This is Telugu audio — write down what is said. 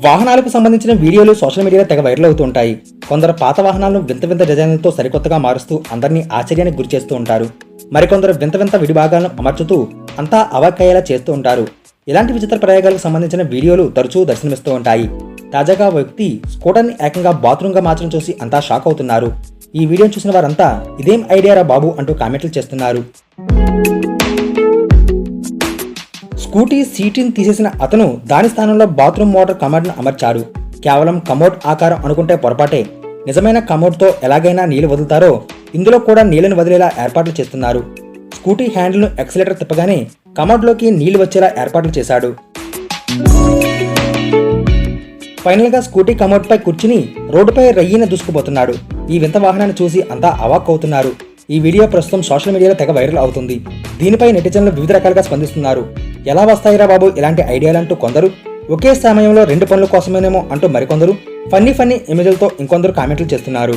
వాహనాలకు సంబంధించిన వీడియోలు సోషల్ మీడియాలో తెగ వైరల్ అవుతూ ఉంటాయి. కొందరు పాత వాహనాలను వింత వింత డిజైన్లతో సరికొత్తగా మారుస్తూ అందరినీ ఆశ్చర్యానికి గురి చేస్తూ ఉంటారు. మరికొందరు వింత వింత విడిభాగాలను అమర్చుతూ అంతా అవాక్కయ్యేలా చేస్తూ ఉంటారు. ఇలాంటి విచిత్ర ప్రయోగాలకు సంబంధించిన వీడియోలు తరచూ దర్శనమిస్తూ ఉంటాయి. తాజాగా ఓ వ్యక్తి స్కూటర్ని ఏకంగా బాత్రూమ్గా మార్చడం చూసి అంతా షాక్ అవుతున్నారు. ఈ వీడియోను చూసిన వారంతా ఇదేం ఐడియారా బాబు అంటూ కామెంట్లు చేస్తున్నారు. స్కూటీ సీటుని తీసేసిన అతను దాని స్థానంలో బాత్రూమ్ మోటార్ కమోడ్ను అమర్చారు. కేవలం కమోడ్ ఆకారం అనుకుంటే పొరపాటే. నిజమైన కమోడ్తో ఎలాగైనా నీళ్లు వదులుతారో ఇందులో కూడా నీళ్లను వదిలేలా ఏర్పాట్లు చేస్తున్నారు. స్కూటీ హ్యాండిల్ను ఎక్సలేటర్ తిప్పగానే కమోడ్లోకి నీళ్లు వచ్చేలా ఏర్పాట్లు చేశాడు. ఫైనల్గా స్కూటీ కమోడ్పై కూర్చుని రోడ్డుపై రయ్యిన దూసుకుపోతున్నాడు. ఈ వింత వాహనాన్ని చూసి అంతా అవాక్ అవుతున్నారు. ఈ వీడియో ప్రస్తుతం సోషల్ మీడియాలో తెగ వైరల్ అవుతుంది. దీనిపై నెటిజన్లు వివిధ రకాలుగా స్పందిస్తున్నారు. ఎలా వస్తాయిరా బాబు ఇలాంటి ఐడియాలంటూ కొందరు, ఒకే సమయంలో రెండు పనుల కోసమేనేమో అంటూ మరికొందరు, ఫన్నీ ఇమేజ్లతో ఇంకొందరు కామెంట్లు చేస్తున్నారు.